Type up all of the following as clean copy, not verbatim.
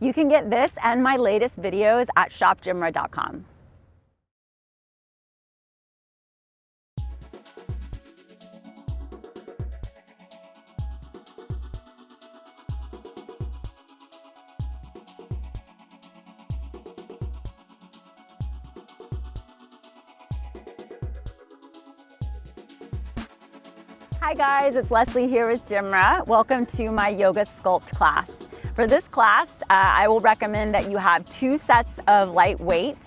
You can get this and my latest videos at shopgymra.com. Hi guys, it's Leslie here with GymRa. Welcome to my yoga sculpt class. For this class, I will recommend that you have 2 sets of light weights,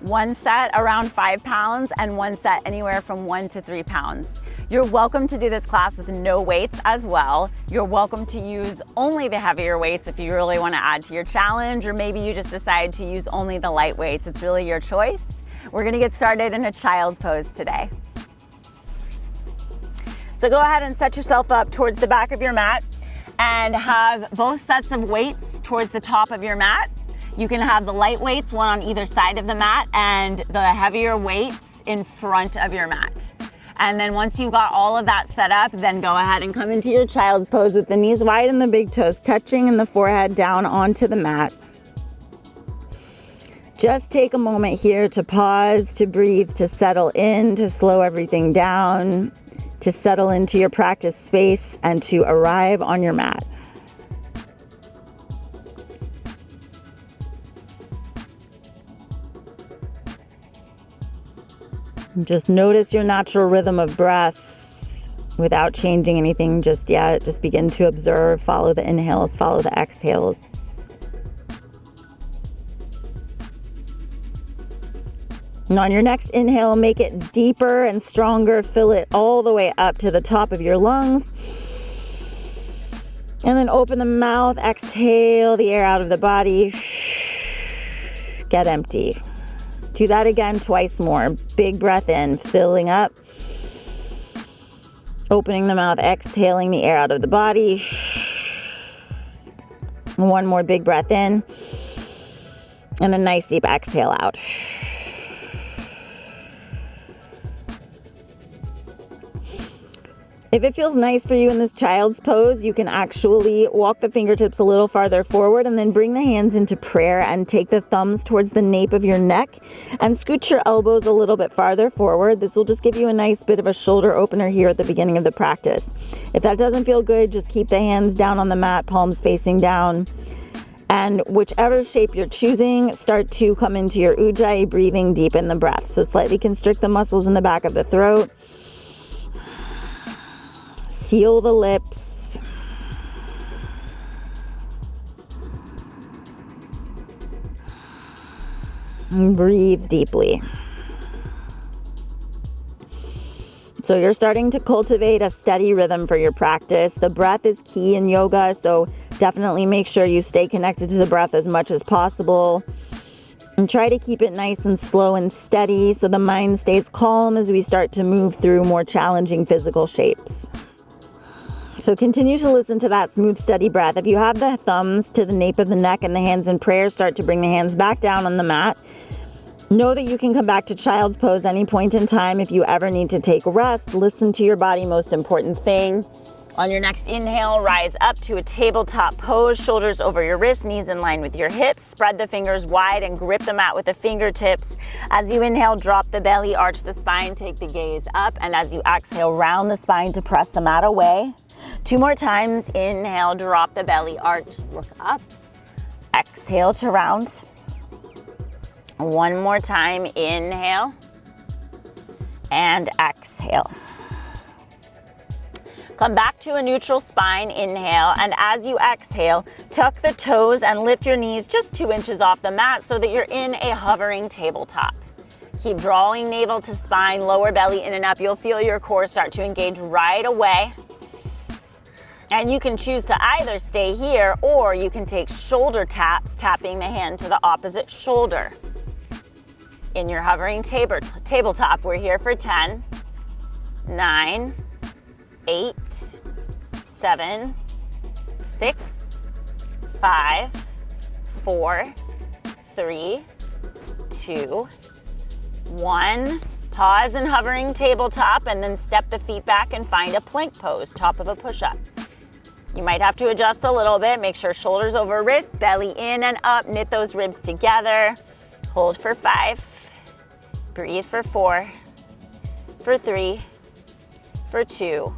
1 set around 5 pounds and 1 set anywhere from 1 to 3 pounds. You're welcome to do this class with no weights as well. You're welcome to use only the heavier weights if you really want to add to your challenge, or maybe you just decide to use only the light weights. It's really your choice. We're going to get started in a child's pose today. So go ahead and set yourself up towards the back of your mat and have both sets of weights towards the top of your mat. You can have the light weights, one on either side of the mat, and the heavier weights in front of your mat. And then once you've got all of that set up, then go ahead and come into your child's pose with the knees wide and the big toes touching and the forehead down onto the mat. Just take a moment here to pause, to breathe, to settle in, to slow everything down, to settle into your practice space and to arrive on your mat. Just notice your natural rhythm of breath without changing anything just yet. Just begin to observe, follow the inhales, follow the exhales. And on your next inhale, make it deeper and stronger. Fill it all the way up to the top of your lungs. And then open the mouth, exhale the air out of the body. Get empty. Do that again twice more. Big breath in, filling up. Opening the mouth, exhaling the air out of the body. One more big breath in. And a nice deep exhale out. If it feels nice for you in this child's pose, you can actually walk the fingertips a little farther forward and then bring the hands into prayer and take the thumbs towards the nape of your neck and scoot your elbows a little bit farther forward. This will just give you a nice bit of a shoulder opener here at the beginning of the practice. If that doesn't feel good, just keep the hands down on the mat, palms facing down. And whichever shape you're choosing, start to come into your ujjayi, breathing deep in the breath. So slightly constrict the muscles in the back of the throat. Seal the lips. And breathe deeply. So you're starting to cultivate a steady rhythm for your practice. The breath is key in yoga, so definitely make sure you stay connected to the breath as much as possible. And try to keep it nice and slow and steady so the mind stays calm as we start to move through more challenging physical shapes. So continue to listen to that smooth, steady breath. If you have the thumbs to the nape of the neck and the hands in prayer, start to bring the hands back down on the mat. Know that you can come back to child's pose any point in time. If you ever need to take rest, listen to your body, most important thing. On your next inhale, rise up to a tabletop pose, shoulders over your wrists, knees in line with your hips. Spread the fingers wide and grip the mat with the fingertips. As you inhale, drop the belly, arch the spine, take the gaze up. And as you exhale, round the spine to press the mat away. 2 more times. Inhale, drop the belly, arch, look up. Exhale to round. 1 more time. Inhale and exhale. Come back to a neutral spine. Inhale, and as you exhale, tuck the toes and lift your knees just 2 inches off the mat so that you're in a hovering tabletop. Keep drawing navel to spine, lower belly in and up. You'll feel your core start to engage right away. And you can choose to either stay here or you can take shoulder taps, tapping the hand to the opposite shoulder. In your hovering tabletop, we're here for 10, 9, 8, 7, 6, 5, 4, 3, 2, 1. Pause in hovering tabletop and then step the feet back and find a plank pose, top of a push-up. You might have to adjust a little bit. Make sure shoulders over wrists, belly in and up, knit those ribs together. Hold for 5, breathe for 4, for 3, for 2,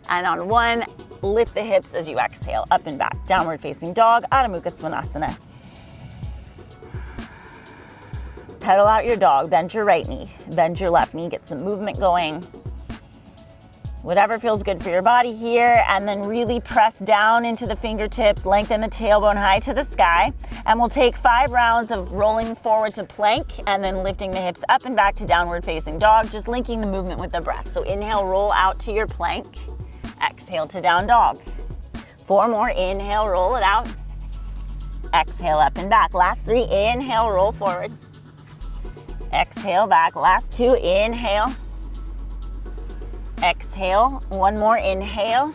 and on 1, lift the hips as you exhale, up and back. Downward facing dog, Adho Mukha Svanasana. Pedal out your dog, bend your right knee, bend your left knee, get some movement going. Whatever feels good for your body here, and then really press down into the fingertips, lengthen the tailbone high to the sky, and we'll take 5 rounds of rolling forward to plank and then lifting the hips up and back to downward facing dog, just linking the movement with the breath. So inhale, roll out to your plank, exhale to down dog. 4 more, inhale, roll it out, exhale up and back. Last 3, inhale, roll forward, exhale back. Last 2, inhale, exhale. 1 more, inhale,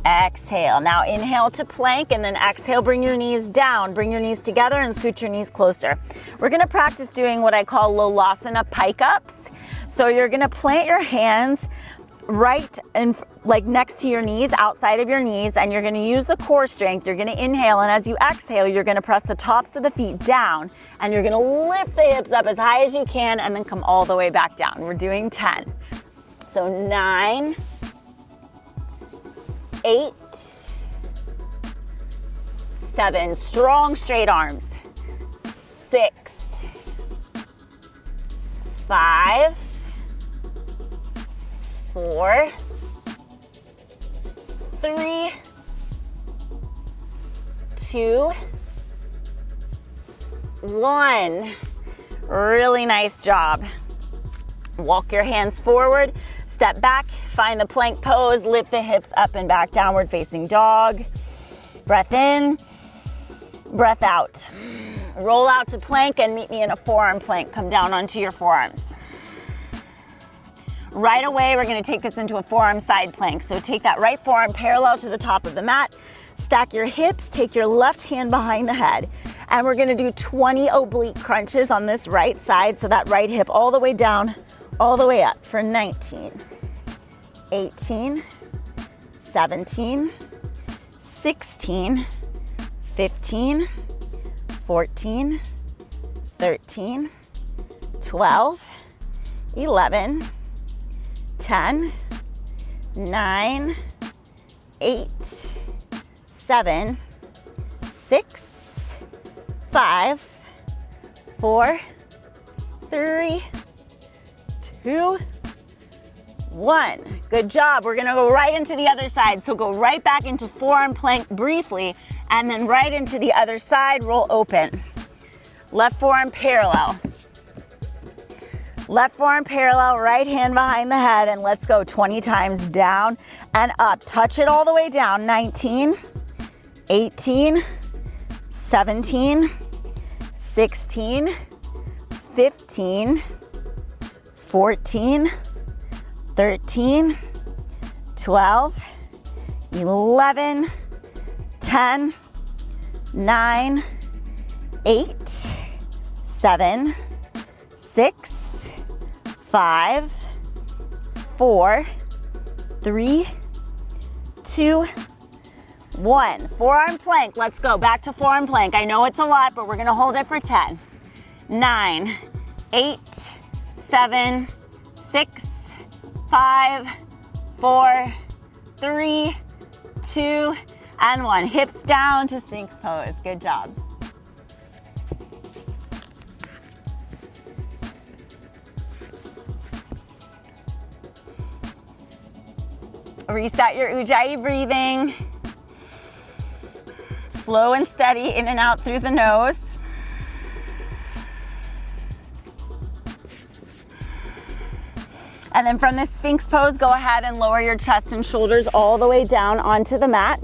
exhale. Now inhale to plank and then exhale, bring your knees down, bring your knees together and scoot your knees closer. We're gonna practice doing what I call Lolasana Pike Ups. So you're gonna plant your hands right and like next to your knees, outside of your knees, and you're gonna use the core strength. You're gonna inhale, and as you exhale, you're gonna press the tops of the feet down, and you're gonna lift the hips up as high as you can and then come all the way back down. We're doing 10. So 9, 8, 7, strong straight arms. 6, 5, 4, 3, 2, 1. Really nice job. Walk your hands forward, step back, find the plank pose, lift the hips up and back, downward facing dog. Breath in, breath out. Roll out to plank and meet me in a forearm plank. Come down onto your forearms. Right away, we're gonna take this into a forearm side plank. So take that right forearm parallel to the top of the mat, stack your hips, take your left hand behind the head, and we're gonna do 20 oblique crunches on this right side, so that right hip all the way down, all the way up for 19, 18, 17, 16, 15, 14, 13, 12, 11, 10, 9, 8, 7, 6, 5, 4, 3, 2, 1. Good job. We're gonna go right into the other side. So go right back into forearm plank briefly, and then right into the other side, roll open. Left forearm parallel. Left forearm parallel, right hand behind the head, and let's go 20 times down and up. Touch it all the way down. 19, 18, 17, 16, 15, 14, 13, 12, 11, 10, 9, 8, 7, 6, 5, 4, 3, 2, 1. Forearm plank. Let's go back to forearm plank. I know it's a lot, but we're gonna hold it for 10, 9, 8, 7, 6, 5, 4, 3, 2, and 1. Hips down to Sphinx pose. Good job. Reset your Ujjayi breathing. Slow and steady in and out through the nose. And then from this Sphinx pose, go ahead and lower your chest and shoulders all the way down onto the mat.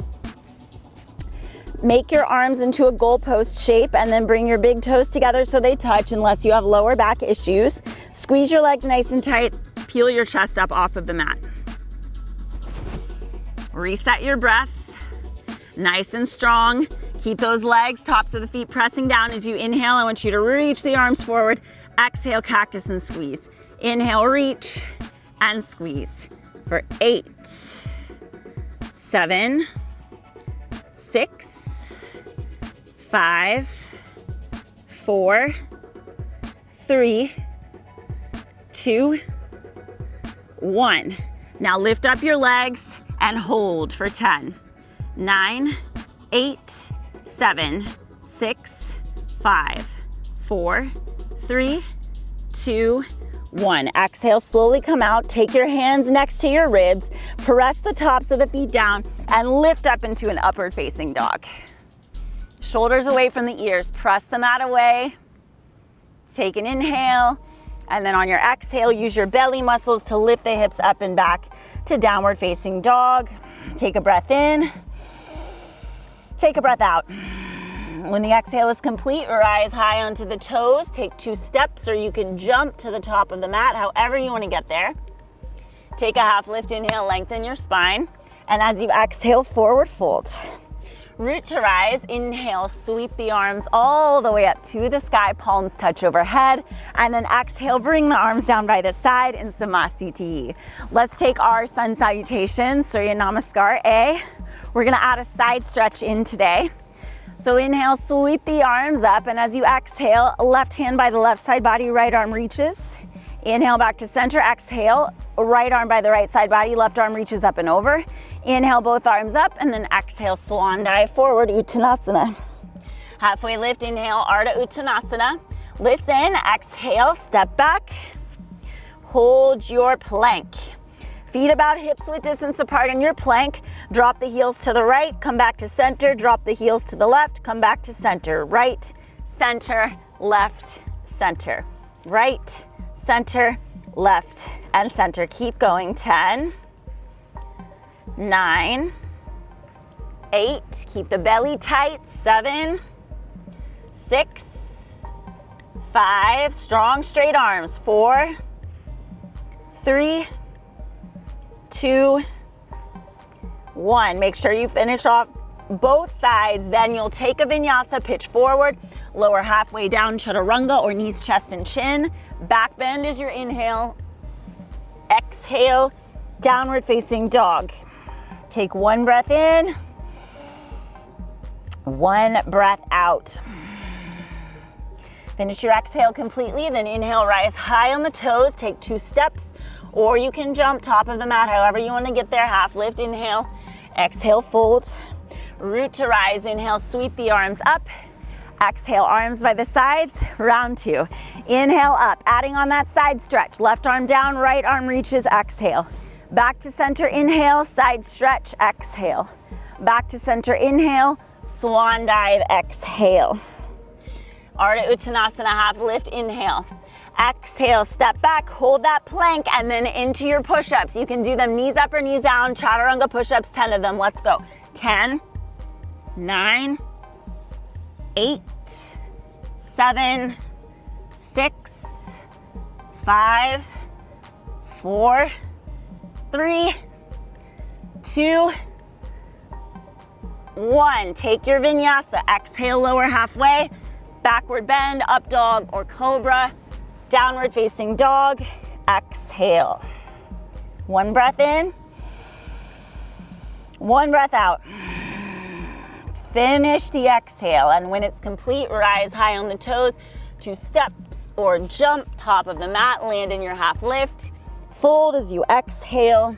Make your arms into a goalpost shape and then bring your big toes together so they touch unless you have lower back issues. Squeeze your legs nice and tight. Peel your chest up off of the mat. Reset your breath, nice and strong. Keep those legs, tops of the feet pressing down as you inhale. I want you to reach the arms forward. Exhale, cactus and squeeze. Inhale, reach and squeeze for 8, 7, 6, 5, 4, 3, 2, 1. Now lift up your legs and hold for 10, 9, 8, 7, 6, 5, 4, 3, 2, 1. Exhale, slowly come out. Take your hands next to your ribs. Press the tops of the feet down and lift up into an upward facing dog. Shoulders away from the ears. Press the mat away. Take an inhale. And then on your exhale, use your belly muscles to lift the hips up and back to downward facing dog. Take a breath in. Take a breath out. When the exhale is complete, rise high onto the toes. Take 2 steps, or you can jump to the top of the mat, however you want to get there. Take a half lift inhale, lengthen your spine. And as you exhale, forward fold. Root to rise, inhale, sweep the arms all the way up to the sky, palms touch overhead. And then exhale, bring the arms down by the side in Samasthiti. Let's take our sun salutations, Surya Namaskar A. We're gonna add a side stretch in today. So inhale, sweep the arms up, and as you exhale, left hand by the left side body, right arm reaches. Inhale back to center, exhale, right arm by the right side body, left arm reaches up and over. Inhale, both arms up, and then exhale, swan dive forward, Uttanasana. Halfway lift, inhale, Ardha Uttanasana. Listen, exhale, step back, hold your plank. Feet about hips width distance apart in your plank. Drop the heels to the right, come back to center, drop the heels to the left, come back to center. Right, center, left, center. Right, center, left, and center. Keep going. 10, 9, 8, keep the belly tight. 7, 6, 5, strong straight arms. 4, 3, 2, 1. Make sure you finish off both sides. Then you'll take a vinyasa, pitch forward, lower halfway down, chaturanga or knees, chest, and chin. Back bend is your inhale. Exhale, downward facing dog. Take 1 breath in, 1 breath out. Finish your exhale completely, then inhale, rise high on the toes, take 2 steps, or you can jump top of the mat, however you want to get there. Half lift, inhale, exhale, fold. Root to rise, inhale, sweep the arms up. Exhale, arms by the sides, round 2. Inhale up, adding on that side stretch. Left arm down, right arm reaches, exhale. Back to center, inhale, side stretch, exhale. Back to center, inhale, swan dive, exhale. Ardha Uttanasana, half lift, inhale. Exhale, step back, hold that plank, and then into your push-ups. You can do them knees up or knees down, chaturanga push-ups, 10 of them. Let's go. 10, 9, 8, 7, 6, 5, 4, 3, 2, 1. Take your vinyasa. Exhale, lower halfway, backward bend, up dog or cobra. Downward facing dog, exhale. 1 breath in, 1 breath out. Finish the exhale, and when it's complete, rise high on the toes, 2 steps or jump, top of the mat, land in your half lift. Fold as you exhale,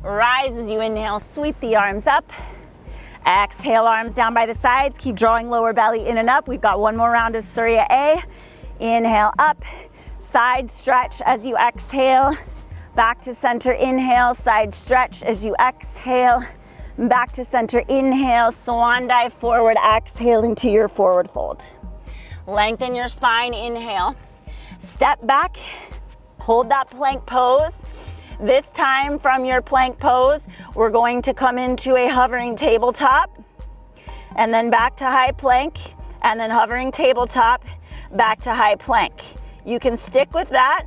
rise as you inhale, sweep the arms up. Exhale, arms down by the sides, keep drawing lower belly in and up. We've got 1 more round of Surya A. Inhale up. Side stretch as you exhale, back to center, inhale, side stretch as you exhale, back to center, inhale, swan dive forward, exhale into your forward fold. Lengthen your spine, inhale, step back, hold that plank pose. This time from your plank pose, we're going to come into a hovering tabletop, and then back to high plank, and then hovering tabletop, back to high plank. You can stick with that,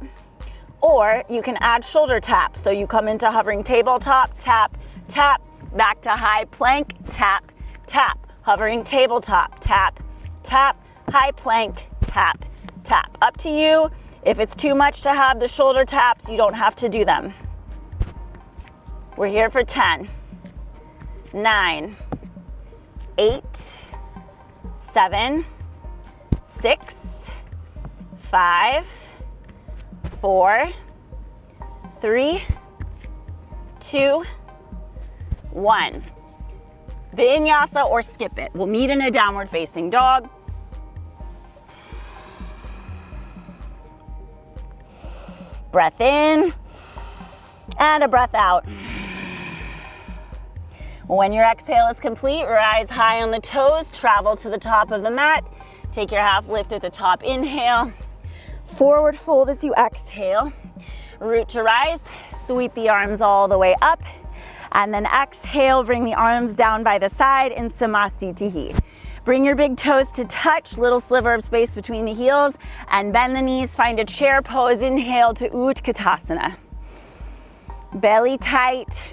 or you can add shoulder tap. So you come into hovering tabletop, tap, tap, back to high plank, tap, tap, hovering tabletop, tap, tap, high plank, tap, tap. Up to you. If it's too much to have the shoulder taps, you don't have to do them. We're here for 10, 9, 8, 7, 6, 5, 4, 3, 2, 1. Vinyasa or skip it. We'll meet in a downward facing dog. Breath in and a breath out. When your exhale is complete, rise high on the toes, travel to the top of the mat. Take your half lift at the top, inhale. Forward fold as you exhale. Root to rise, sweep the arms all the way up. And then exhale, bring the arms down by the side in Samastitihi. Bring your big toes to touch, little sliver of space between the heels, and bend the knees, find a chair pose, inhale to Utkatasana. Belly tight,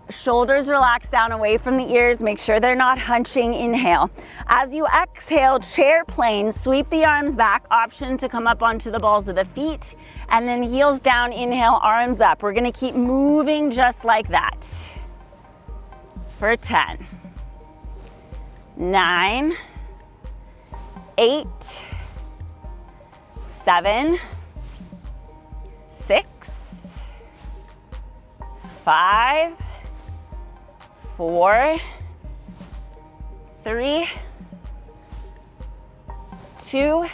shoulders relax down away from the ears, make sure they're not hunching, inhale. As you exhale, chair plane, sweep the arms back, option to come up onto the balls of the feet, and then heels down, inhale, arms up. We're gonna keep moving just like that for 10, 9, 8, 7, 6, 5, 4, 3, 2,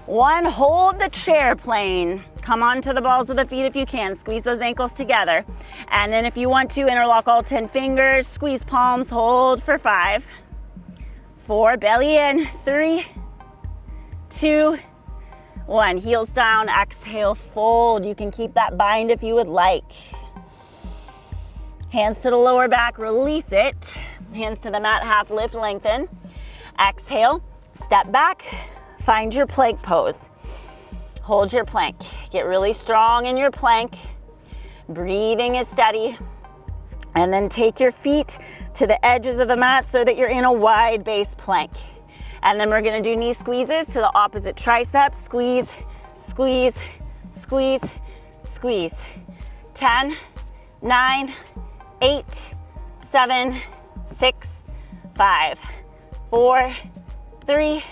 1. Hold the chair plane. Come onto the balls of the feet if you can. Squeeze those ankles together. And then if you want to, interlock all 10 fingers. Squeeze palms. Hold for 5, 4. Belly in. 3, 2, 1. Heels down. Exhale. Fold. You can keep that bind if you would like. Hands to the lower back. Release it. Hands to the mat. Half lift. Lengthen. Exhale. Step back. Find your plank pose. Hold your plank. Get really strong in your plank. Breathing is steady. And then take your feet to the edges of the mat so that you're in a wide base plank. And then we're gonna do knee squeezes to the opposite tricep. Squeeze, squeeze, squeeze, squeeze. 10, 9, 8, 7, 6, 5, 4, 3,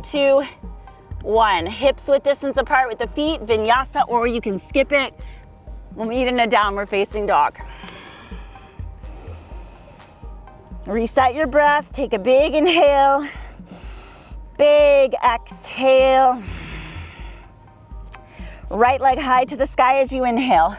2, 1. Hips width distance apart with the feet, vinyasa, or you can skip it. We'll meet in a downward facing dog. Reset your breath. Take a big inhale, big exhale. Right leg high to the sky as you inhale.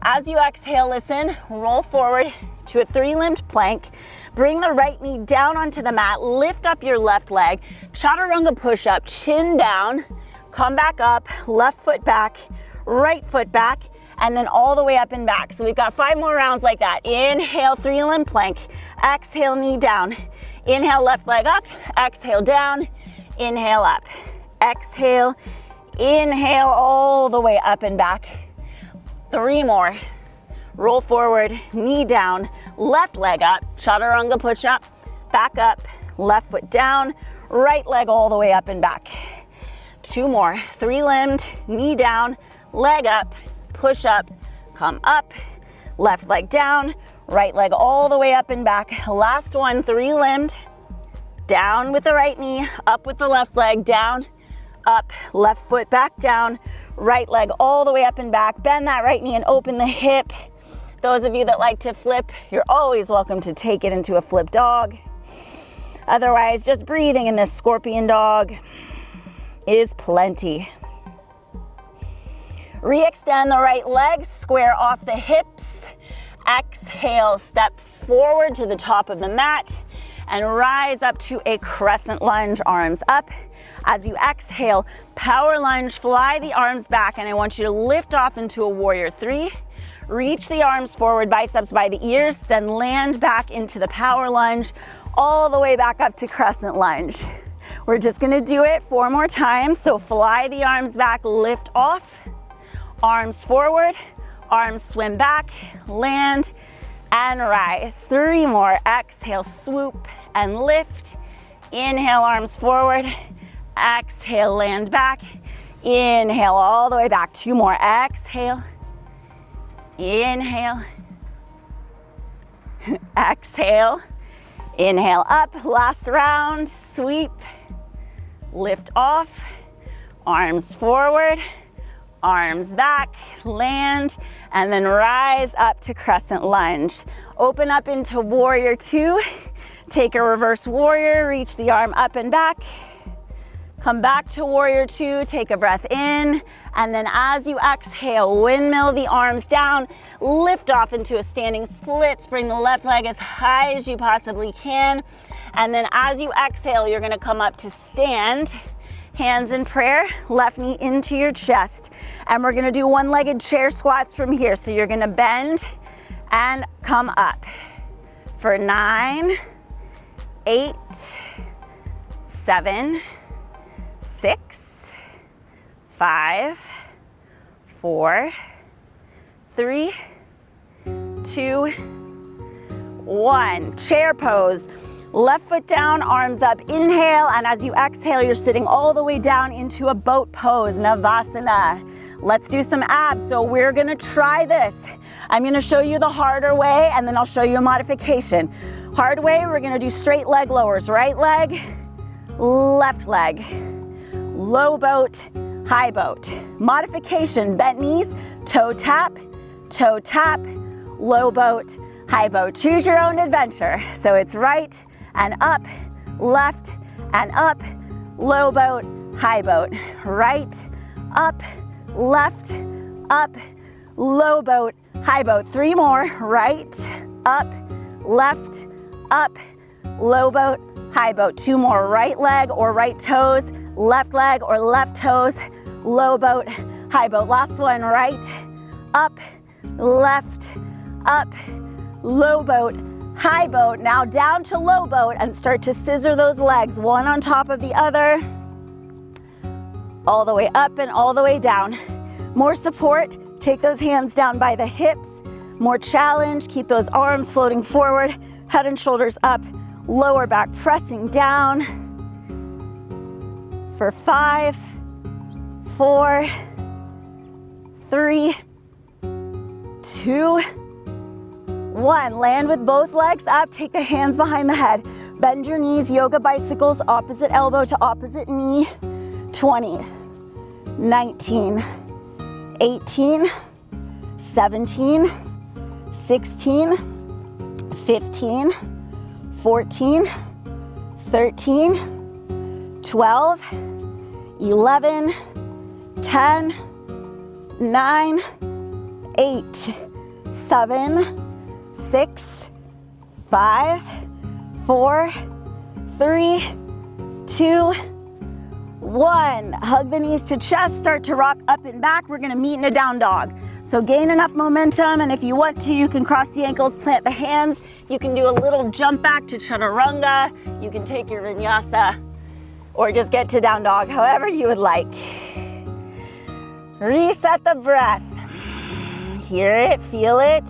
As you exhale, listen, roll forward to a 3-limbed plank. Bring the right knee down onto the mat, lift up your left leg, chaturanga push-up, chin down, come back up, left foot back, right foot back, and then all the way up and back. So we've got 5 more rounds like that. Inhale, 3-limb plank, exhale, knee down. Inhale, left leg up, exhale, down, inhale, up. Exhale, inhale, all the way up and back. 3 more. Roll forward, knee down, left leg up, chaturanga push up, back up, left foot down, right leg all the way up and back. 2 more, 3-limbed, knee down, leg up, push up, come up, left leg down, right leg all the way up and back. Last one, 3-limbed, down with the right knee, up with the left leg, down, up, left foot back down, right leg all the way up and back. Bend that right knee and open the hip. Those of you that like to flip, you're always welcome to take it into a flip dog. Otherwise, just breathing in this scorpion dog is plenty. Re-extend the right leg, square off the hips. Exhale, step forward to the top of the mat and rise up to a crescent lunge, arms up. As you exhale, power lunge, fly the arms back, and I want you to lift off into a warrior 3. Reach the arms forward, biceps by the ears, then land back into the power lunge, all the way back up to crescent lunge. We're just gonna do it 4 more times. So fly the arms back, lift off, arms forward, arms swim back, land, and rise. 3 more. Exhale, swoop and lift. Inhale, arms forward. Exhale, land back. Inhale, all the way back. 2 more. Exhale. Inhale. Exhale. Inhale up, last round, sweep, lift off, arms forward, arms back, land, and then rise up to Crescent Lunge. Open up into Warrior Two, take a reverse warrior, reach the arm up and back, come back to Warrior Two, take a breath in, and then as you exhale, windmill the arms down, lift off into a standing splits, bring the left leg as high as you possibly can, and then as you exhale, you're gonna come up to stand, hands in prayer, left knee into your chest, and we're gonna do one-legged chair squats from here. So you're gonna bend and come up for 9, 8, 7, 6, 5, 4, 3, 2, 1. Chair pose. Left foot down, arms up, inhale, and as you exhale, you're sitting all the way down into a boat pose, Navasana. Let's do some abs. So we're gonna try this. I'm gonna show you the harder way, and then I'll show you a modification. Hard way, we're gonna do straight leg lowers. Right leg, left leg. Low boat, high boat. Modification, bent knees, toe tap, low boat, high boat. Choose your own adventure. So it's right and up, left and up, low boat, high boat. Right, up, left, up, low boat, high boat. 3 more. Right, up, left, up, low boat, high boat. 2 more. Right leg or right toes, left leg or left toes, low boat, high boat. Last one. Right, up, left, up, low boat, high boat. Now down to low boat and start to scissor those legs, one on top of the other, all the way up and all the way down. More support, take those hands down by the hips. More challenge, keep those arms floating forward, head and shoulders up, lower back pressing down. For 5, 4, 3, 2, 1. Land with both legs up, take the hands behind the head. Bend your knees, yoga bicycles, opposite elbow to opposite knee. 20, 19, 18, 17, 16, 15, 14, 13, 12, 11, 10, 9, 8, 7, 6, 5, 4, 3, 2, 1. Hug the knees to chest, start to rock up and back. We're gonna meet in a down dog. So gain enough momentum, and if you want to, you can cross the ankles, plant the hands. You can do a little jump back to chaturanga. You can take your vinyasa, or just get to down dog, however you would like. Reset the breath. Hear it, feel it.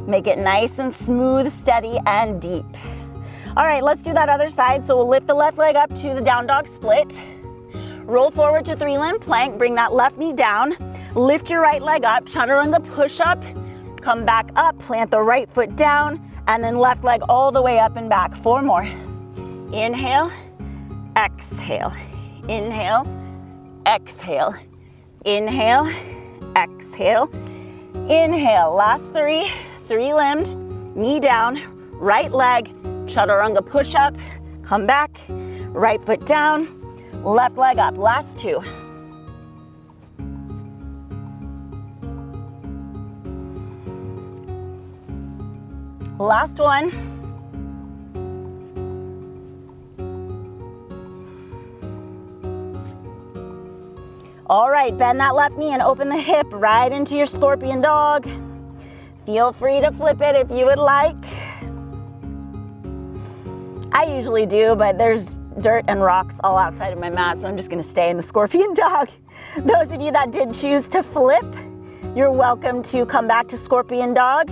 Make it nice and smooth, steady, and deep. All right, let's do that other side. So we'll lift the left leg up to the down dog split. Roll forward to 3-limb plank, bring that left knee down. Lift your right leg up, chaturanga push up. Come back up, plant the right foot down, and then left leg all the way up and back. 4 more. Inhale, exhale. Inhale, exhale. Inhale, exhale. Inhale, last 3. 3-limbed, knee down, right leg, chaturanga push up, come back, right foot down, left leg up. Last 2. Last 1. All right, bend that left knee and open the hip right into your scorpion dog. Feel free to flip it if you would like. I usually do, but there's dirt and rocks all outside of my mat, so I'm just gonna stay in the scorpion dog. Those of you that did choose to flip, you're welcome to come back to scorpion dog.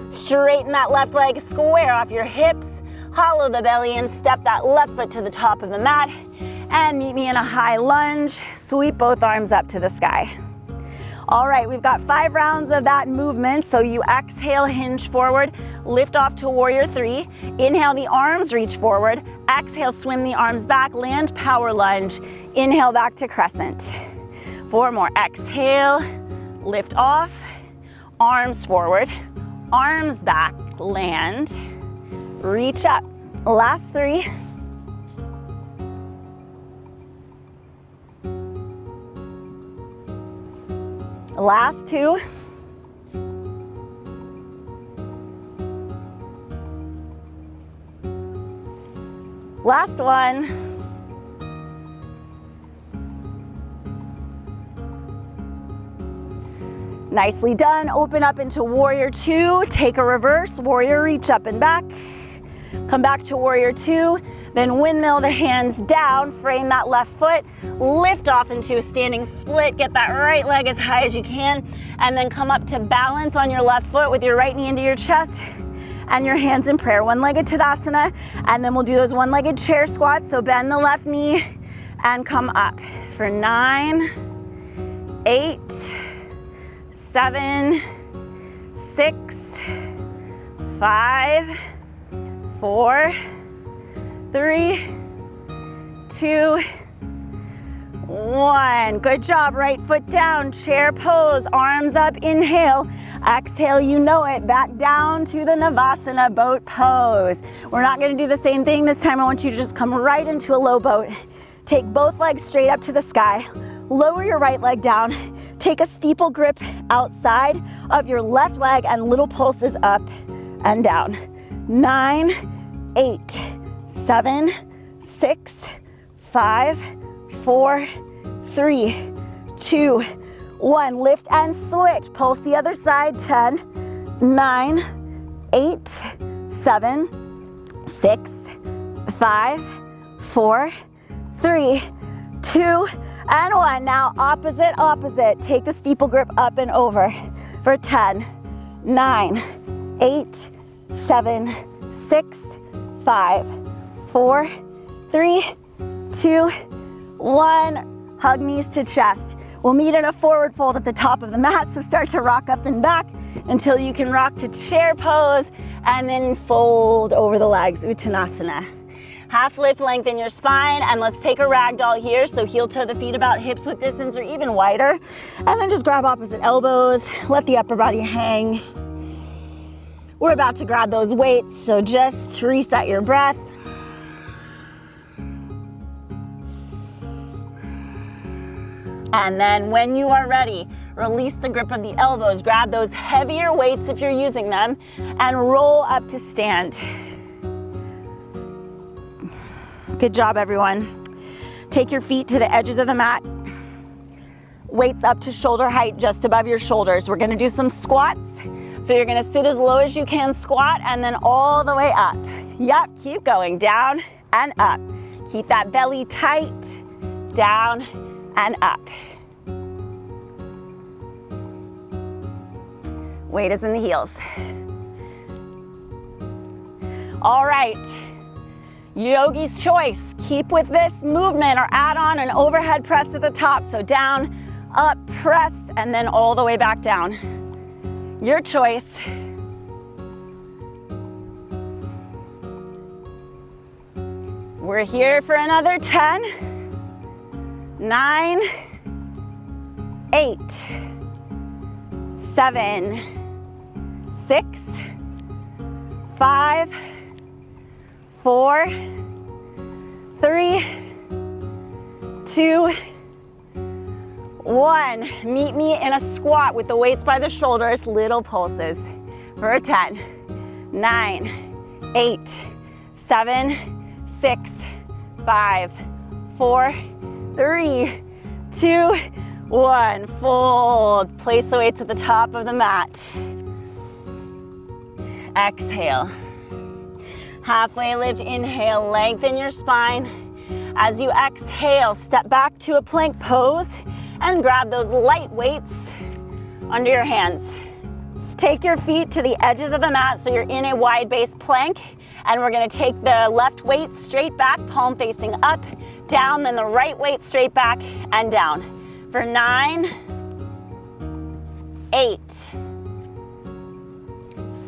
Straighten that left leg, square off your hips, hollow the belly and step that left foot to the top of the mat, and meet me in a high lunge. Sweep both arms up to the sky. All right, we've got 5 rounds of that movement. So you exhale, hinge forward, lift off to warrior 3. Inhale, the arms reach forward. Exhale, swim the arms back, land power lunge. Inhale, back to crescent. 4 more. Exhale, lift off, arms forward, arms back, land, reach up. Last 3. Last 2. Last 1. Nicely done. Open up into warrior 2. Take a reverse, warrior reach up and back. Come back to warrior 2. Then windmill the hands down, frame that left foot, lift off into a standing split, get that right leg as high as you can, and then come up to balance on your left foot with your right knee into your chest and your hands in prayer. One-legged Tadasana, and then we'll do those one-legged chair squats. So bend the left knee and come up for 9, 8, 7, 6, 5, 4, 3, 2, 1. Good job. Right foot down, chair pose, arms up, inhale. Exhale, you know it, back down to the Navasana boat pose. We're not gonna do the same thing this time. I want you to just come right into a low boat. Take both legs straight up to the sky. Lower your right leg down. Take a steeple grip outside of your left leg and little pulses up and down. 9, 8, 7, 6, 5, 4, 3, 2, 1. Lift and switch. Pulse the other side. 10, 9, 8, 7, 6, 5, 4, 3, 2, and 1. Now opposite, opposite. Take the steeple grip up and over for 10, 9, 8, 7, 6, 5, 4, 3, 2, 1. Hug knees to chest. We'll meet in a forward fold at the top of the mat, so start to rock up and back until you can rock to chair pose and then fold over the legs, Uttanasana. Half lift, lengthen your spine, and let's take a ragdoll here. So heel toe the feet about hips width distance or even wider, and then just grab opposite elbows, let the upper body hang. We're about to grab those weights, so just reset your breath. And then when you are ready, release the grip of the elbows, grab those heavier weights if you're using them, and roll up to stand. Good job, everyone. Take your feet to the edges of the mat. Weights up to shoulder height, just above your shoulders. We're gonna do some squats. So you're gonna sit as low as you can, squat, and then all the way up. Yep, keep going, down and up. Keep that belly tight, down and up. Weight is in the heels. All right, yogi's choice. Keep with this movement or add on an overhead press at the top. So down, up, press, and then all the way back down. Your choice. We're here for another 10, 9, 8, 7, 6, 5, 4, 3, 2, 1. Meet me in a squat with the weights by the shoulders, little pulses for a 10, 9, 8, 7, 6, 5, 4, 3, 2, 1. Fold. Place the weights at the top of the mat. Exhale. Halfway lift, inhale, lengthen your spine. As you exhale, step back to a plank pose and grab those light weights under your hands. Take your feet to the edges of the mat so you're in a wide base plank, and we're gonna take the left weight straight back, palm facing up, down, then the right weight straight back and down. For 9, 8,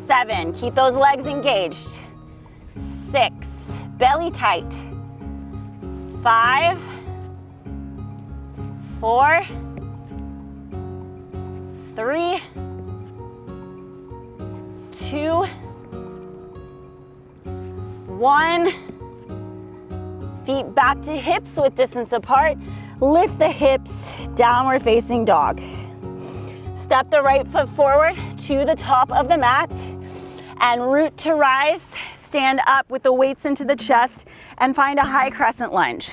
7, keep those legs engaged. 6, belly tight. 5, 4, 3, 2, 1. Feet back to hips with distance apart. Lift the hips, downward facing dog. Step the right foot forward to the top of the mat and root to rise. Stand up with the weights into the chest and find a high crescent lunge.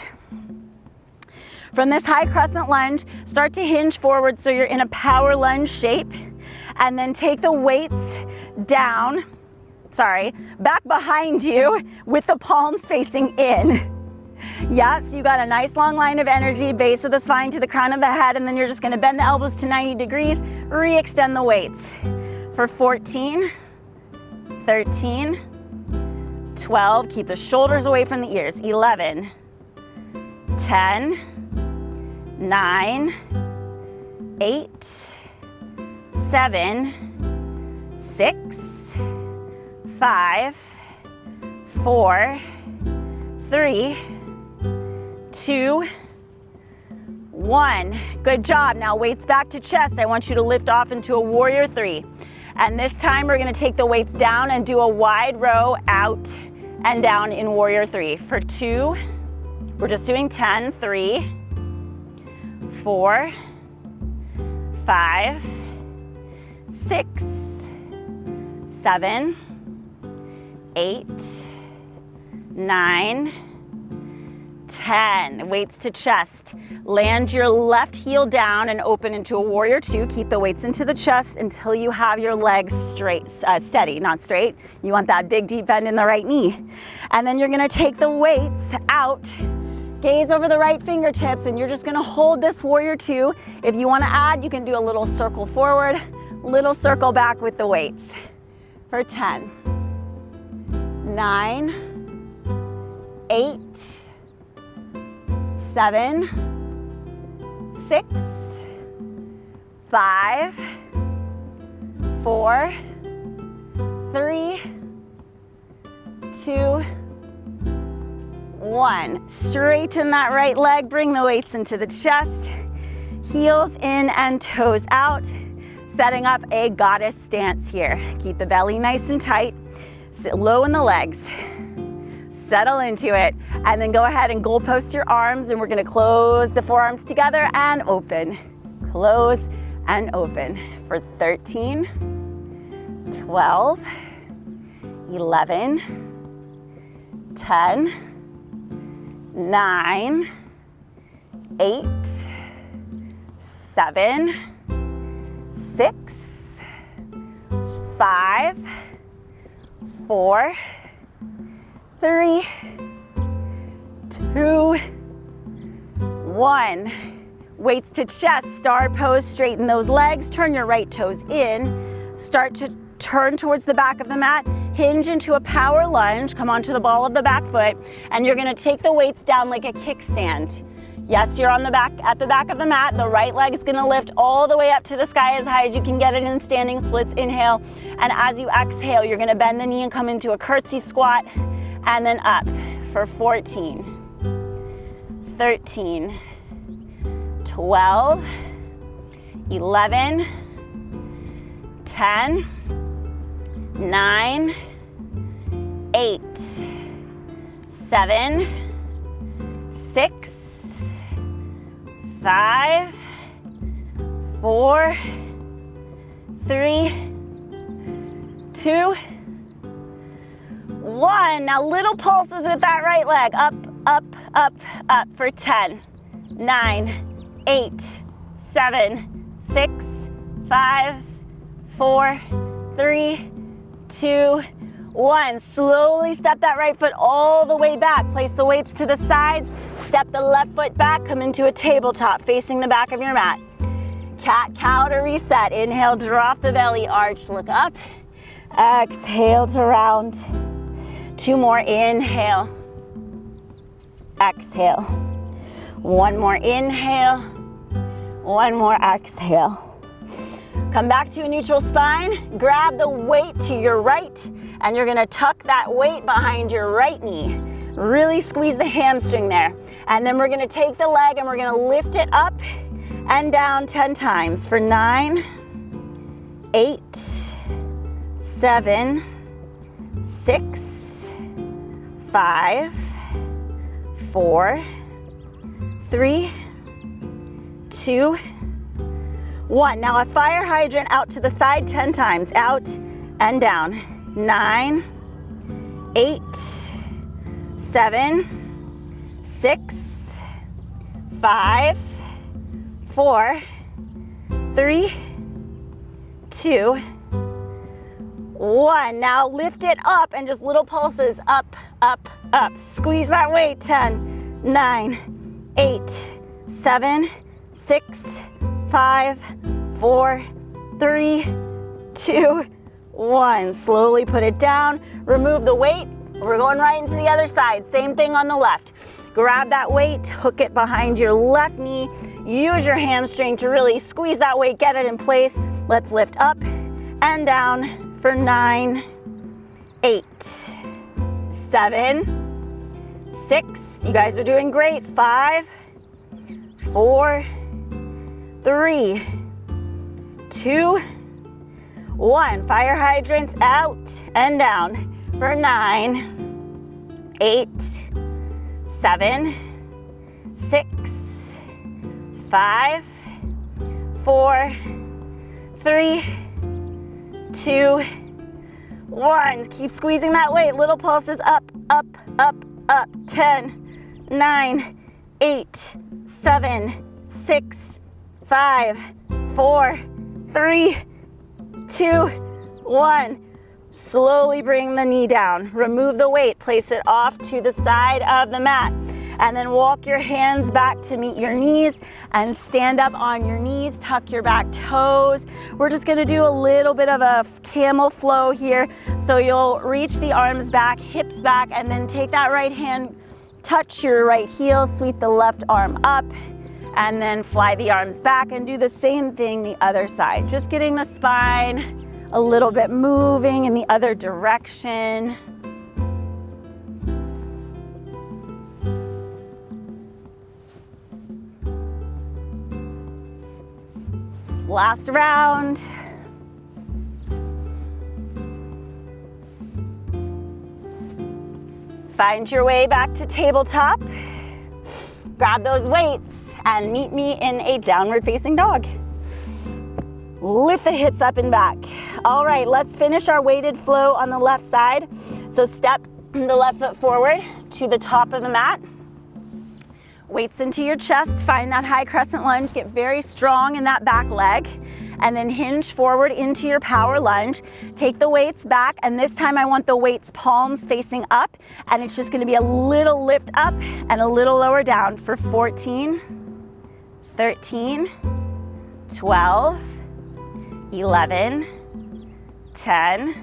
From this high crescent lunge, start to hinge forward so you're in a power lunge shape, and then take the weights down, back behind you with the palms facing in. Yes, you got a nice long line of energy, base of the spine to the crown of the head, and then you're just gonna bend the elbows to 90 degrees, re-extend the weights for 14, 13, 12, keep the shoulders away from the ears, 11, 10, 9, 8, 7, 6, 5, 4, 3, 2, 1. Good job. Now weights back to chest. I want you to lift off into a warrior 3. And this time we're going to take the weights down and do a wide row out and down in warrior 3. For 2, we're just doing 10, 3, 4, 5, 6, 7, 8, 9, 10. Weights to chest. Land your left heel down and open into a warrior 2. Keep the weights into the chest until you have your legs straight, steady, not straight. You want that big deep bend in the right knee. And then you're gonna take the weights out, gaze over the right fingertips, and you're just gonna hold this warrior 2. If you wanna add, you can do a little circle forward, little circle back with the weights. For 10, 9, 8, 7, 6, 5, 4, 3, 2, 1. Straighten that right leg, bring the weights into the chest, heels in and toes out, setting up a goddess stance here. Keep the belly nice and tight, sit low in the legs. Settle into it, and then go ahead and goal post your arms, and we're gonna close the forearms together and open. Close and open for 13, 12, 11, 10, 9, 8, 7, 6, 5, 4, 3, 2, 1. Weights to chest, star pose, straighten those legs, turn your right toes in, start to turn towards the back of the mat, hinge into a power lunge, come onto the ball of the back foot, and you're gonna take the weights down like a kickstand. Yes, you're on the back, at the back of the mat, the right leg is gonna lift all the way up to the sky as high as you can get it in standing splits, inhale, and as you exhale, you're gonna bend the knee and come into a curtsy squat, and then up for 14, 13, 12, 11, 10, 9, 8, 7, 6, 5, 4, 3, 2, 1. Now little pulses with that right leg. Up, up, up, up for 10, 9, 8, 7, 6, 5, 4, 3, 2, 1. Slowly step that right foot all the way back. Place the weights to the sides. Step the left foot back. Come into a tabletop facing the back of your mat. Cat-cow to reset. Inhale, drop the belly, arch, look up. Exhale to round. 2 more, inhale. Exhale. 1 more inhale. 1 more exhale. Come back to a neutral spine, grab the weight to your right, and you're gonna tuck that weight behind your right knee. Really squeeze the hamstring there. And then we're gonna take the leg and we're gonna lift it up and down 10 times for 9, 8, 7, 6, 5, 4, 3, 2, 1. Now a fire hydrant out to the side 10 times. Out and down. 9, 8, 7, 6, 5, 4, 3, 2, 1. Now lift it up and just little pulses up, up, up. Squeeze that weight. 10, 9, 8, 7, 6, 5, 4, 3, 2, 1. Slowly put it down. Remove the weight. We're going right into the other side. Same thing on the left. Grab that weight, hook it behind your left knee. Use your hamstring to really squeeze that weight, get it in place. Let's lift up and down for 9, 8, 7, 6. You guys are doing great. 5, 4, 3, 2, 1. Fire hydrants out and down for 9, 8, 7, 6, 5, 4, 3, 2, 1. Keep squeezing that weight. Little pulses up, up, up, up. 10, 9, 8, 7, 6, 5, 4, 3, 2, 1. Slowly bring the knee down. Remove the weight. Place it off to the side of the mat. And then walk your hands back to meet your knees and stand up on your knees. Tuck your back toes. We're just going to do a little bit of a camel flow here. So you'll reach the arms back, hips back, and then take that right hand, touch your right heel, sweep the left arm up, and then fly the arms back and do the same thing the other side. Just getting the spine a little bit moving in the other direction. Last round. Find your way back to tabletop. Grab those weights and meet me in a downward facing dog. Lift the hips up and back. All right, let's finish our weighted flow on the left side. So step the left foot forward to the top of the mat. Weights into your chest. Find that high crescent lunge. Get very strong in that back leg. And then hinge forward into your power lunge. Take the weights back, and this time I want the weights palms facing up, and it's just gonna be a little lift up and a little lower down for 14, 13, 12, 11, 10,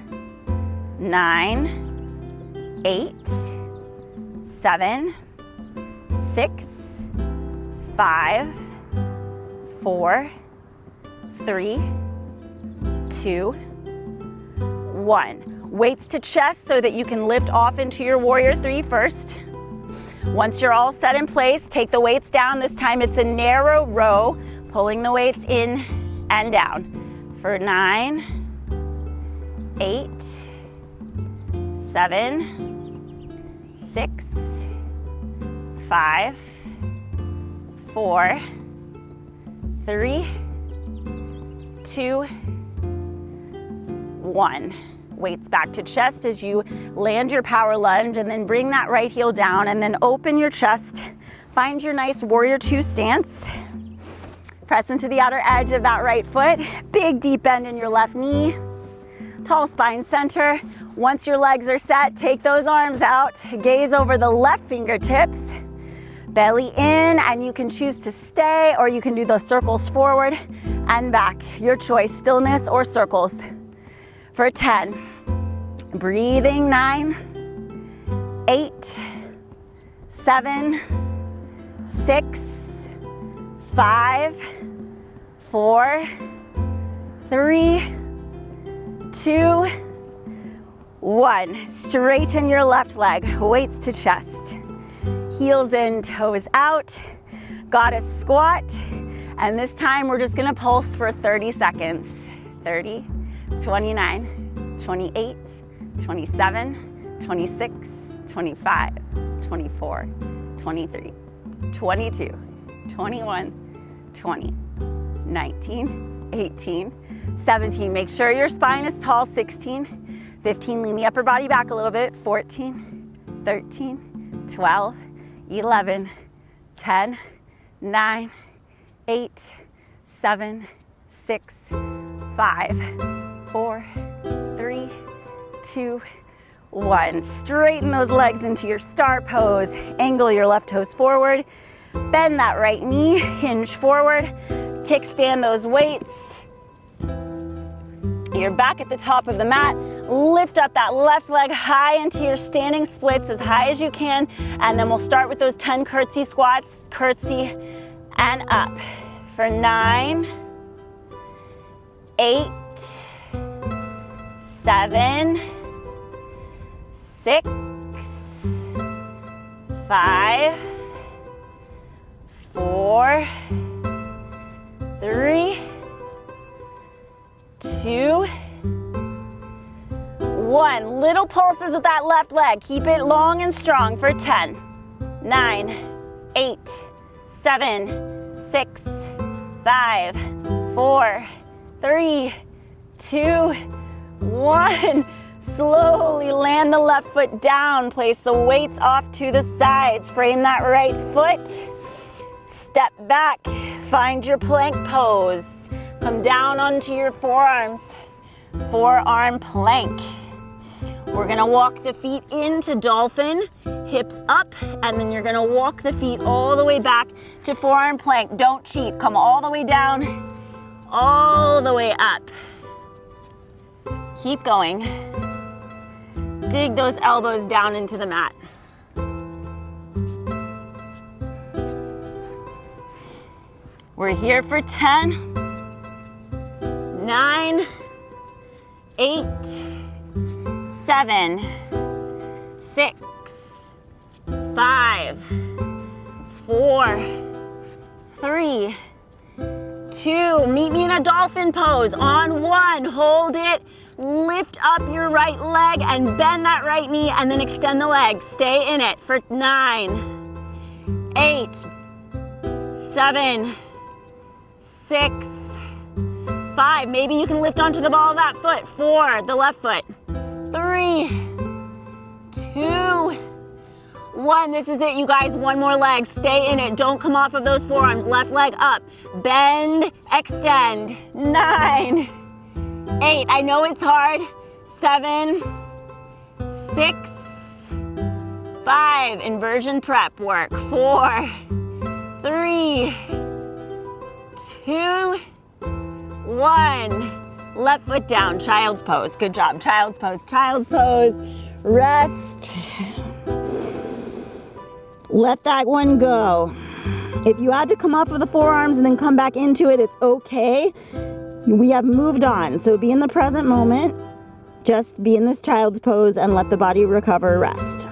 9, 8, 7, 6, 5, 4, 3, 2, 1. Weights to chest so that you can lift off into your warrior 3 first. Once you're all set in place, take the weights down. This time it's a narrow row, pulling the weights in and down for 9, 8, 7, 6, 5, 4, 3, 2, 1. Weights back to chest as you land your power lunge, and then bring that right heel down and then open your chest. Find your nice warrior 2 stance. Press into the outer edge of that right foot. Big deep bend in your left knee. Tall spine center. Once your legs are set, take those arms out. Gaze over the left fingertips. Belly in, and you can choose to stay, or you can do those circles forward and back. Your choice, stillness or circles. For 10. Breathing. 9, 8, 7, 6, 5, 4, 3, 2, 1. Straighten your left leg, weights to chest. Heels in, toes out. Goddess squat. And this time we're just gonna pulse for 30 seconds. 30, 29, 28, 27, 26, 25, 24, 23, 22, 21, 20, 19, 18, 17. Make sure your spine is tall. 16, 15. Lean the upper body back a little bit. 14, 13, 12, 11, 10, 9, 8, 7, 6, 5, 4, 3, 2, 1. Straighten those legs into your star pose. Angle your left toes forward. Bend that right knee. Hinge forward. Kickstand those weights. You're back at the top of the mat. Lift up that left leg high into your standing splits as high as you can. And then we'll start with those 10 curtsy squats. Curtsy and up. For 9, 8, 7, 6, 5, 4, 3, 2, 1. Little pulses with that left leg. Keep it long and strong for 10, 9, 8, 7, 6, 5, 4, 3, 2, 1. Slowly land the left foot down. Place the weights off to the sides. Frame that right foot. Step back. Find your plank pose. Come down onto your forearms. Forearm plank. We're gonna walk the feet into dolphin, hips up, and then you're gonna walk the feet all the way back to forearm plank. Don't cheat. Come all the way down, all the way up. Keep going. Dig those elbows down into the mat. We're here for 10, 9, 8, 7, 6, 5, 4, 3, 2. Meet me in a dolphin pose. On 1, hold it. Lift up your right leg and bend that right knee and then extend the leg. Stay in it for 9, 8, 7, 6, 5. Maybe you can lift onto the ball of that foot. 4, the left foot. 3, 2, 1. This is it, you guys. One more leg. Stay in it. Don't come off of those forearms. Left leg up. Bend, extend. 9, 8. I know it's hard. 7, 6, 5. Inversion prep work. 4, 3, 2, 1. Left foot down. Child's pose. Good job. Child's pose. Child's pose. Rest. Let that one go. If you had to come off of the forearms and then come back into it, it's okay. We have moved on. So be in the present moment. Just be in this child's pose and let the body recover, rest.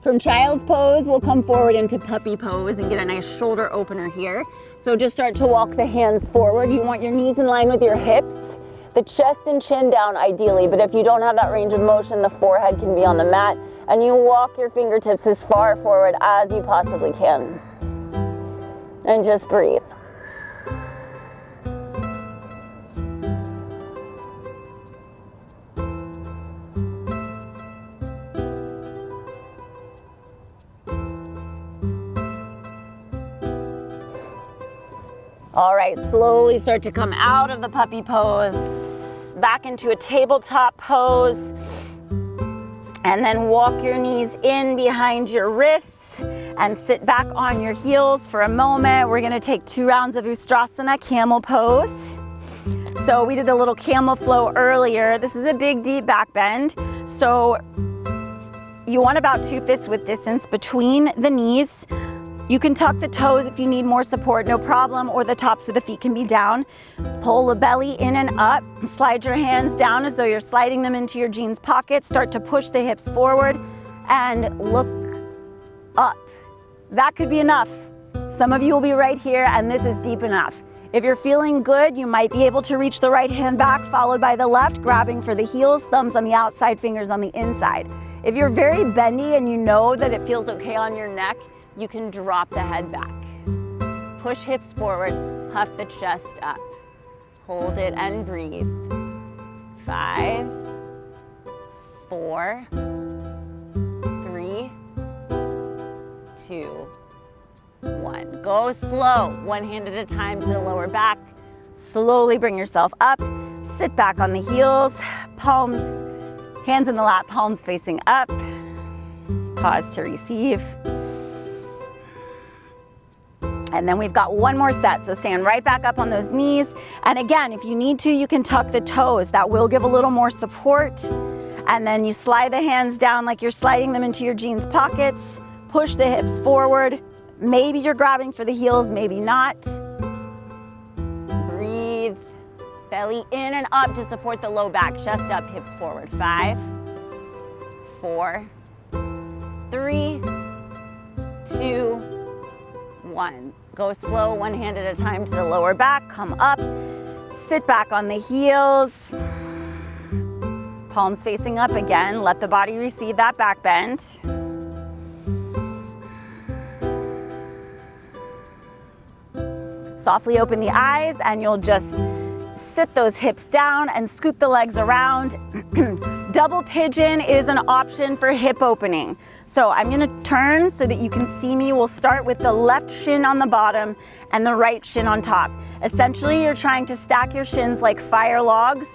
From child's pose, we'll come forward into puppy pose and get a nice shoulder opener here. So just start to walk the hands forward. You want your knees in line with your hips. The chest and chin down ideally, but if you don't have that range of motion, the forehead can be on the mat, and you walk your fingertips as far forward as you possibly can. And just breathe. All right, slowly start to come out of the puppy pose, back into a tabletop pose, and then walk your knees in behind your wrists and sit back on your heels for a moment. We're gonna take 2 rounds of Ustrasana, Camel pose. So we did a little camel flow earlier. This is a big, deep back bend. So you want about 2 fists width distance between the knees. You can tuck the toes if you need more support, no problem, or the tops of the feet can be down. Pull the belly in and up. Slide your hands down as though you're sliding them into your jeans pocket. Start to push the hips forward and look up. That could be enough. Some of you will be right here, and this is deep enough. If you're feeling good, you might be able to reach the right hand back, followed by the left, grabbing for the heels, thumbs on the outside, fingers on the inside. If you're very bendy and you know that it feels okay on your neck, you can drop the head back. Push hips forward, puff the chest up. Hold it and breathe. 5, 4, 3, 2, 1. Go slow, one hand at a time to the lower back. Slowly bring yourself up. Sit back on the heels, palms, hands in the lap, palms facing up. Pause to receive. And then we've got one more set, so stand right back up on those knees. And again, if you need to, you can tuck the toes. That will give a little more support. And then you slide the hands down like you're sliding them into your jeans pockets. Push the hips forward. Maybe you're grabbing for the heels, maybe not. Breathe. Belly in and up to support the low back. Chest up, hips forward. 5, 4, 3, 2, 1. Go slow, one hand at a time to the lower back. Come up. Sit back on the heels. Palms facing up again. Let the body receive that back bend. Softly open the eyes and you'll just sit those hips down and scoop the legs around. Double pigeon is an option for hip opening. So I'm gonna turn so that you can see me. We'll start with the left shin on the bottom and the right shin on top. Essentially, you're trying to stack your shins like fire logs.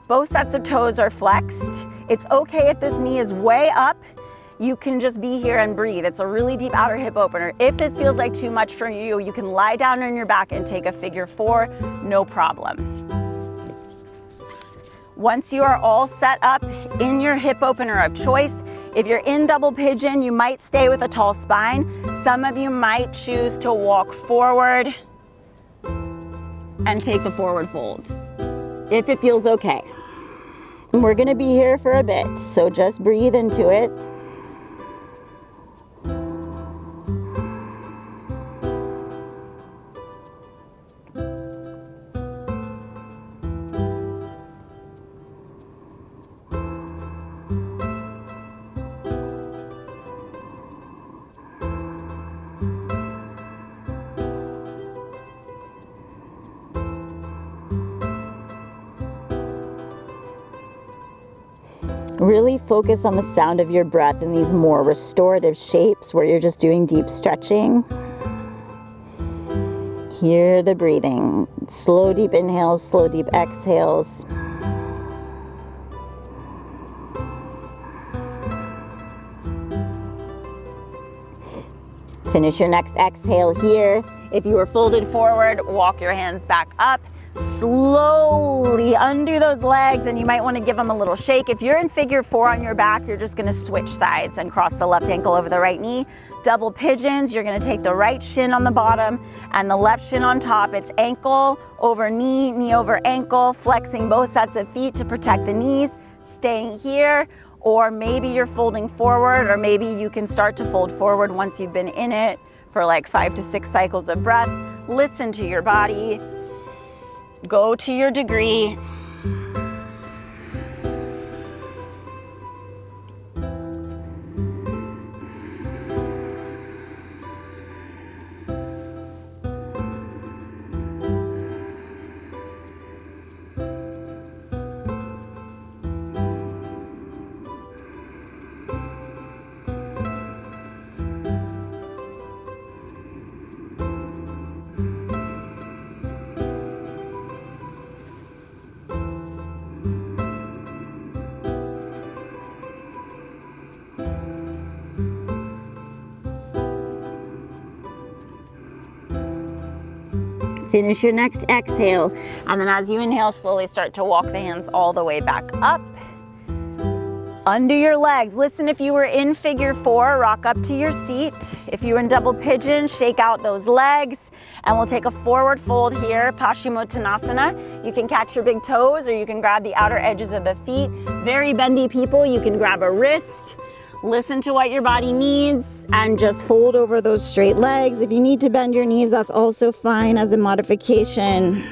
Both sets of toes are flexed. It's okay if this knee is way up. You can just be here and breathe. It's a really deep outer hip opener. If this feels like too much for you, you can lie down on your back and take a figure 4, no problem. Once you are all set up in your hip opener of choice, if you're in double pigeon, you might stay with a tall spine. Some of you might choose to walk forward and take the forward fold, if it feels okay. We're gonna be here for a bit, so just breathe into it. Really focus on the sound of your breath in these more restorative shapes where you're just doing deep stretching. Hear the breathing. Slow, deep inhales, slow, deep exhales. Finish your next exhale here. If you were folded forward, walk your hands back up. Slowly undo those legs, and you might want to give them a little shake. If you're in figure 4 on your back, you're just going to switch sides and cross the left ankle over the right knee. Double pigeons, you're going to take the right shin on the bottom and the left shin on top. It's ankle over knee, knee over ankle, flexing both sets of feet to protect the knees, staying here. Or maybe you're folding forward, or maybe you can start to fold forward once you've been in it for like 5 to 6 cycles of breath. Listen to your body. Go to your degree. Finish your next exhale, and then as you inhale, slowly start to walk the hands all the way back up. Under your legs. Listen, if you were in figure 4, rock up to your seat. If you were in double pigeon, shake out those legs. And we'll take a forward fold here, Paschimottanasana. You can catch your big toes or you can grab the outer edges of the feet. Very bendy people, you can grab a wrist. Listen to what your body needs and just fold over those straight legs. If you need to bend your knees, that's also fine as a modification.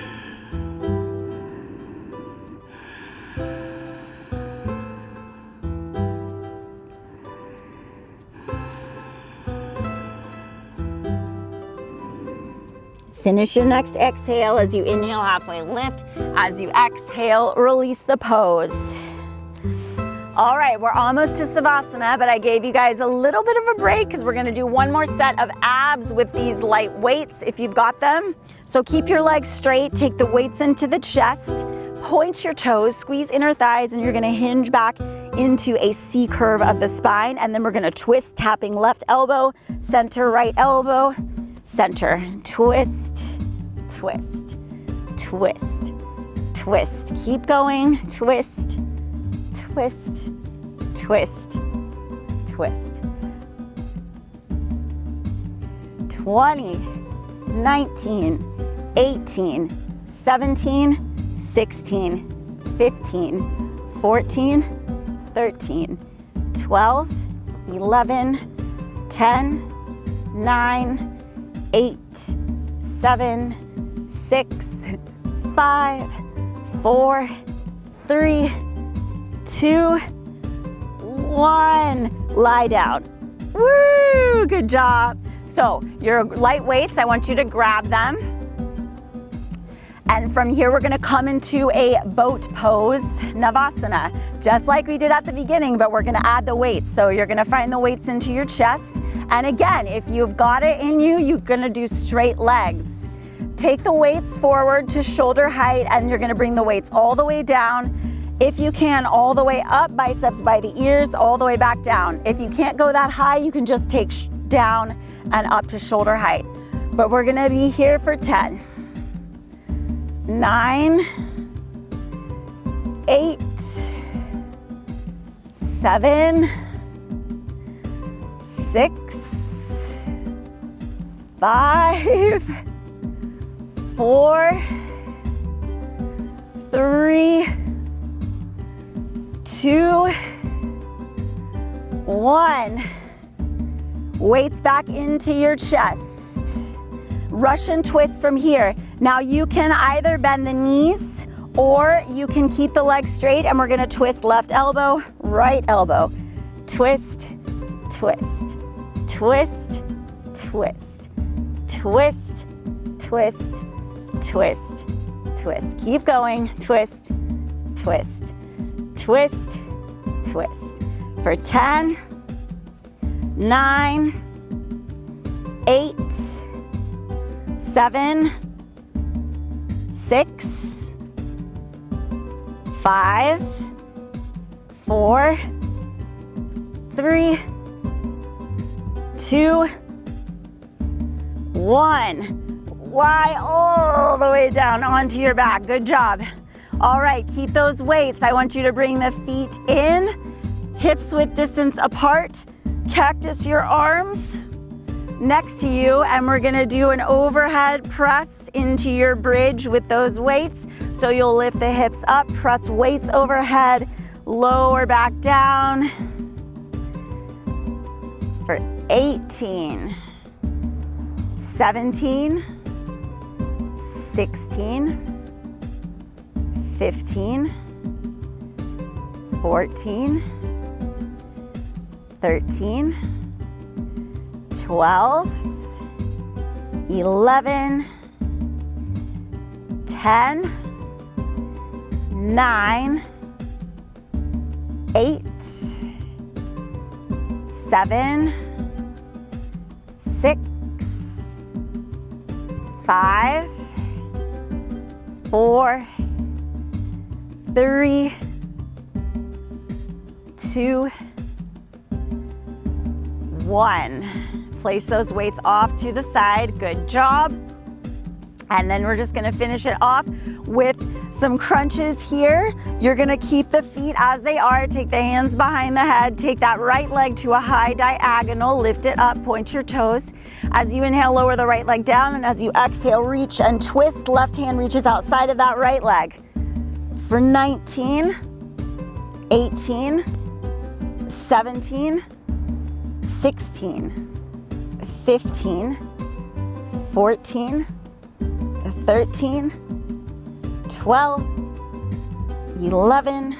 Finish your next exhale as you inhale, halfway lift. As you exhale, release the pose. All right, we're almost to Savasana, but I gave you guys a little bit of a break because we're gonna do one more set of abs with these light weights if you've got them. So keep your legs straight, take the weights into the chest, point your toes, squeeze inner thighs, and you're gonna hinge back into a C curve of the spine, and then we're gonna twist, tapping left elbow, center right elbow, center, twist, twist, twist, twist. Keep going, twist, twist, twist, twist. 20, 19, 18, 17, 16, 15, 14, 13, 12, 11, 10, 9, 8, 7, 6, 5, 4, 3, 2, 1. Lie down. Woo! Good job. So your light weights, I want you to grab them. And from here, we're gonna come into a boat pose, Navasana, just like we did at the beginning, but we're gonna add the weights. So you're gonna find the weights into your chest. And again, if you've got it in you, you're gonna do straight legs. Take the weights forward to shoulder height, and you're gonna bring the weights all the way down. If you can, all the way up, biceps by the ears, all the way back down. If you can't go that high, you can just take down and up to shoulder height. But we're gonna be here for 10, 9, 8, 7, 6, 5, 4, 3, 2, 1. Weights back into your chest. Russian twist from here. Now you can either bend the knees or you can keep the legs straight, and we're gonna twist left elbow, right elbow. Twist, twist, twist, twist, twist, twist, twist, twist. Keep going. Twist, twist, twist, twist. For 10, 9, 8, 7, 6, 5, 4, 3, 2, 1. Lie all the way down onto your back. Good job. All right, keep those weights. I want you to bring the feet in, hips width distance apart, cactus your arms next to you, and we're gonna do an overhead press into your bridge with those weights. So you'll lift the hips up, press weights overhead, lower back down for 18, 17, 16, 15, 14, 13, 12, 11, 10, 9, 8, 7, 6, 5, 4, 3, 2, 1. Place those weights off to the side. Good job. And then we're just gonna finish it off with some crunches here. You're gonna keep the feet as they are, take the hands behind the head, take that right leg to a high diagonal, lift it up, point your toes. As you inhale, lower the right leg down, and as you exhale, reach and twist, left hand reaches outside of that right leg. For 19, 18, 17, 16, 15, 14, 13, 12, 11,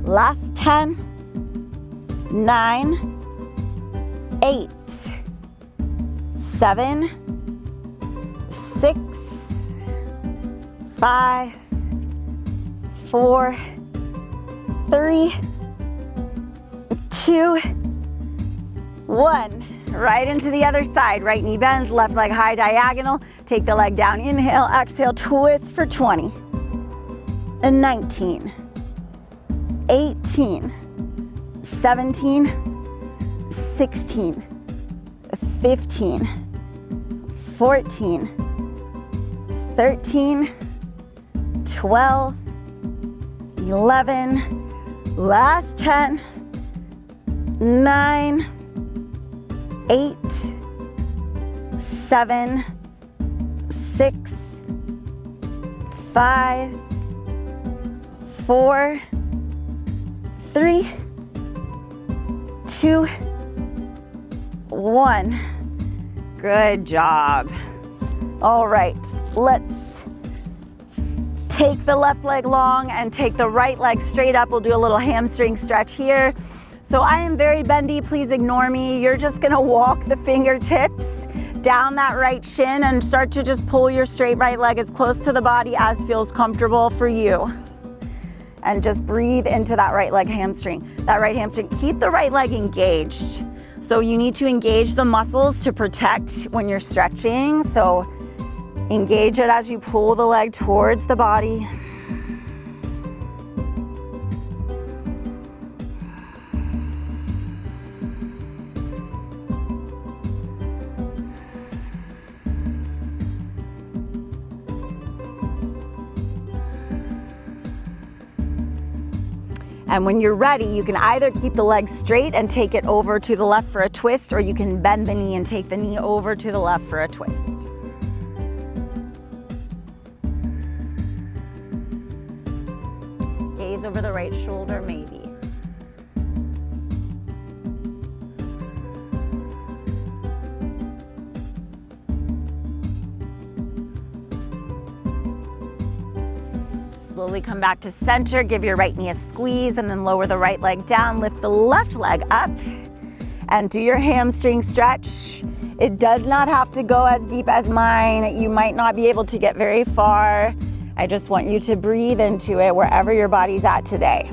last 10, 9, 8, 7, 6, 5, 4, 3, 2, 1. Right into the other side. Right knee bends, left leg high diagonal. Take the leg down. Inhale, exhale, twist for 20. And 19, 18, 17, 16, 15, 14, 13, 12, 11, last 10, 9, 8, 7, 6, 5, 4, 3, 2, 1. Good job. All right, let's take the left leg long and take the right leg straight up. We'll do a little hamstring stretch here. So I am very bendy, please ignore me. You're just gonna walk the fingertips down that right shin and start to just pull your straight right leg as close to the body as feels comfortable for you. And just breathe into that right leg hamstring. That right hamstring, keep the right leg engaged. So you need to engage the muscles to protect when you're stretching. So engage it as you pull the leg towards the body. And when you're ready, you can either keep the leg straight and take it over to the left for a twist, or you can bend the knee and take the knee over to the left for a twist. Gaze over the right shoulder, maybe. Slowly come back to center, give your right knee a squeeze, and then lower the right leg down, lift the left leg up, and do your hamstring stretch. It does not have to go as deep as mine. You might not be able to get very far. I just want you to breathe into it wherever your body's at today.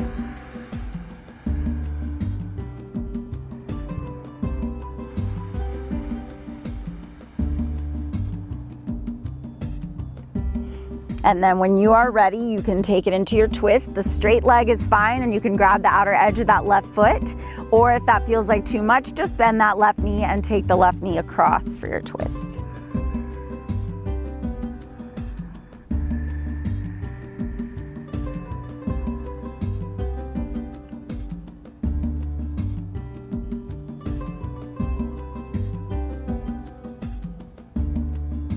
And then when you are ready, you can take it into your twist. The straight leg is fine, and you can grab the outer edge of that left foot. Or if that feels like too much, just bend that left knee and take the left knee across for your twist.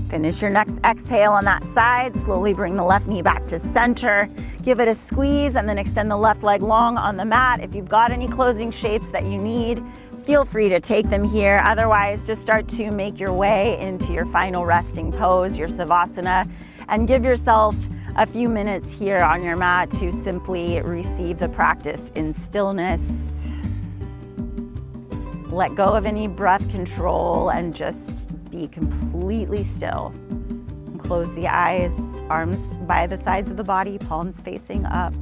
Finish your next exhale on that side. Slowly bring the left knee back to center. Give it a squeeze and then extend the left leg long on the mat. If you've got any closing shapes that you need, feel free to take them here. Otherwise, just start to make your way into your final resting pose, your Savasana, and give yourself a few minutes here on your mat to simply receive the practice in stillness. Let go of any breath control and just be completely still. And close the eyes, arms by the sides of the body, palms facing up.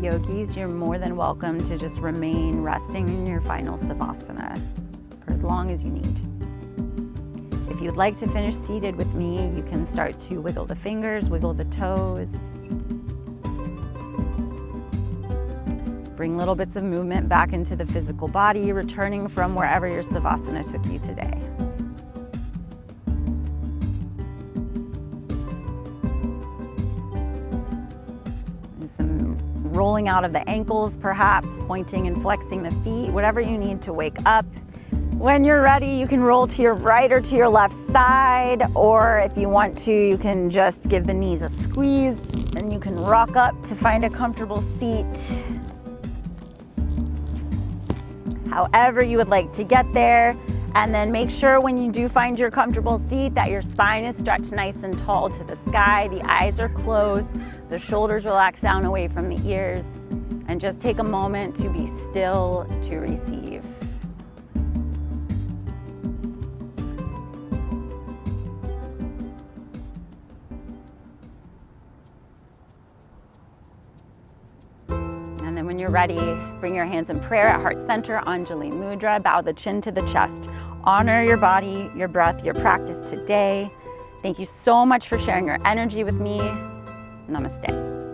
yogis, you're more than welcome to just remain resting in your final Savasana for as long as you need. If you'd like to finish seated with me, you can start to wiggle the fingers, wiggle the toes. Bring little bits of movement back into the physical body, returning from wherever your Savasana took you today. And some rolling out of the ankles, perhaps pointing and flexing the feet, whatever you need to wake up. When you're ready, you can roll to your right or to your left side, or if you want to, you can just give the knees a squeeze and you can rock up to find a comfortable seat. However you would like to get there, and then make sure when you do find your comfortable seat that your spine is stretched nice and tall to the sky, the eyes are closed, the shoulders relax down away from the ears, and just take a moment to be still to receive. When you're ready, bring your hands in prayer at heart center, Anjali Mudra, bow the chin to the chest. Honor your body, your breath, your practice today. Thank you so much for sharing your energy with me. Namaste.